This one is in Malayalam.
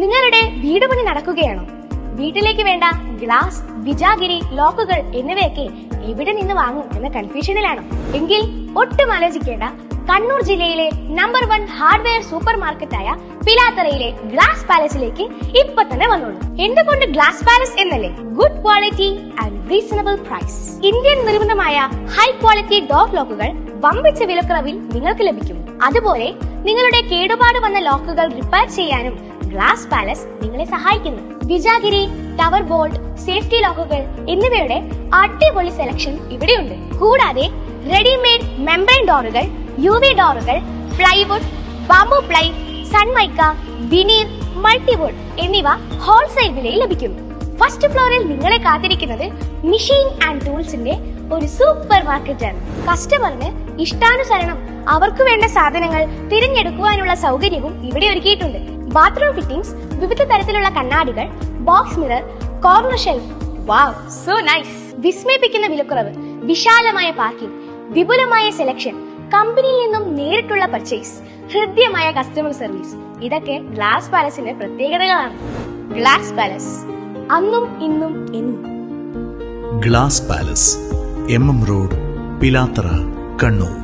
നിങ്ങളുടെ വീട് പണി നടക്കുകയാണോ? വീട്ടിലേക്ക് വേണ്ട ഗ്ലാസ്, വിജാഗിരി, ലോക്കുകൾ എന്നിവയൊക്കെ എവിടെ നിന്ന് വാങ്ങും എന്ന കൺഫ്യൂഷനിലാണോ? എങ്കിൽ ഒട്ടും ആലോചിക്കേണ്ട. കണ്ണൂർ ജില്ലയിലെ നമ്പർ 1 ഹാർഡ്വെയർ സൂപ്പർ മാർക്കറ്റായ പിലാത്തറയിലെ ഗ്ലാസ് പാലസിലേക്ക് ഇപ്പൊ തന്നെ വന്നോളൂ. എന്തുകൊണ്ട് ഗ്ലാസ് പാലസ് എന്നല്ലേ? Good quality and reasonable price. Indian നിർമ്മിതമായ ഹൈ ക്വാളിറ്റി ഡോർ ലോക്കുകൾ വമ്പിച്ച വിലക്കുറവിൽ നിങ്ങൾക്ക് ലഭിക്കും. അതുപോലെ നിങ്ങളുടെ കേടുപാട് വന്ന ലോക്കുകൾ റിപ്പയർ ചെയ്യാനും ഗ്ലാസ് പാലസ് നിങ്ങളെ സഹായിക്കുന്നു. വിജാഗിരി, ടവർ ബോൾട്ട്, സേഫ്റ്റി ലോക്കുകൾ എന്നിവയുടെ അടിപൊളി സെലക്ഷൻ ഇവിടെയുണ്ട്. കൂടാതെ റെഡിമെയ്ഡ് മെംബ്രെയിൻ ഡോറുകൾ, UV ഡോറുകൾ, plywood, bamboo ply, sunmica, veneer, multiwood എന്നിവ ഹോൾസെയിൽ വിലയിൽ ലഭിക്കും. ഫസ്റ്റ് ഫ്ലോറിൽ നിങ്ങളെ കാത്തിരിക്കുന്നത് മെഷീൻ ആൻഡ് ടൂൾസിന്റെ ഒരു സൂപ്പർ മാർക്കറ്റാണ്. കസ്റ്റമറിന് ഇഷ്ടാനുസരണം അവർക്ക് വേണ്ട സാധനങ്ങൾ തിരഞ്ഞെടുക്കുവാനുള്ള സൗകര്യവും ഇവിടെ ഒരുക്കിയിട്ടുണ്ട്. ബാത്റൂം ഫിറ്റിംഗ്സ്, വിവിധ തരത്തിലുള്ള കണ്ണാടികൾ, ബോക്സ് മിറർ, കോർണർ ഷെൽഫ്. വാവ്, സോ നൈസ്! വിസ്മയിപ്പിക്കുന്ന വിലക്കുറവ്, വിശാലമായ പാർക്കിംഗ്, വിപുലമായ സെലക്ഷൻ, കമ്പനിയിൽ നിന്നും നേരിട്ടുള്ള പർച്ചേസ്, ഹൃദ്യമായ കസ്റ്റമർ സർവീസ്, ഇതൊക്കെ ഗ്ലാസ് പാലസിന്റെ പ്രത്യേകതകളാണ്. ഗ്ലാസ് പാലസ്, അന്നും ഇന്നും എന്നും. Glass palace, MM road, Pilathara, Kannur.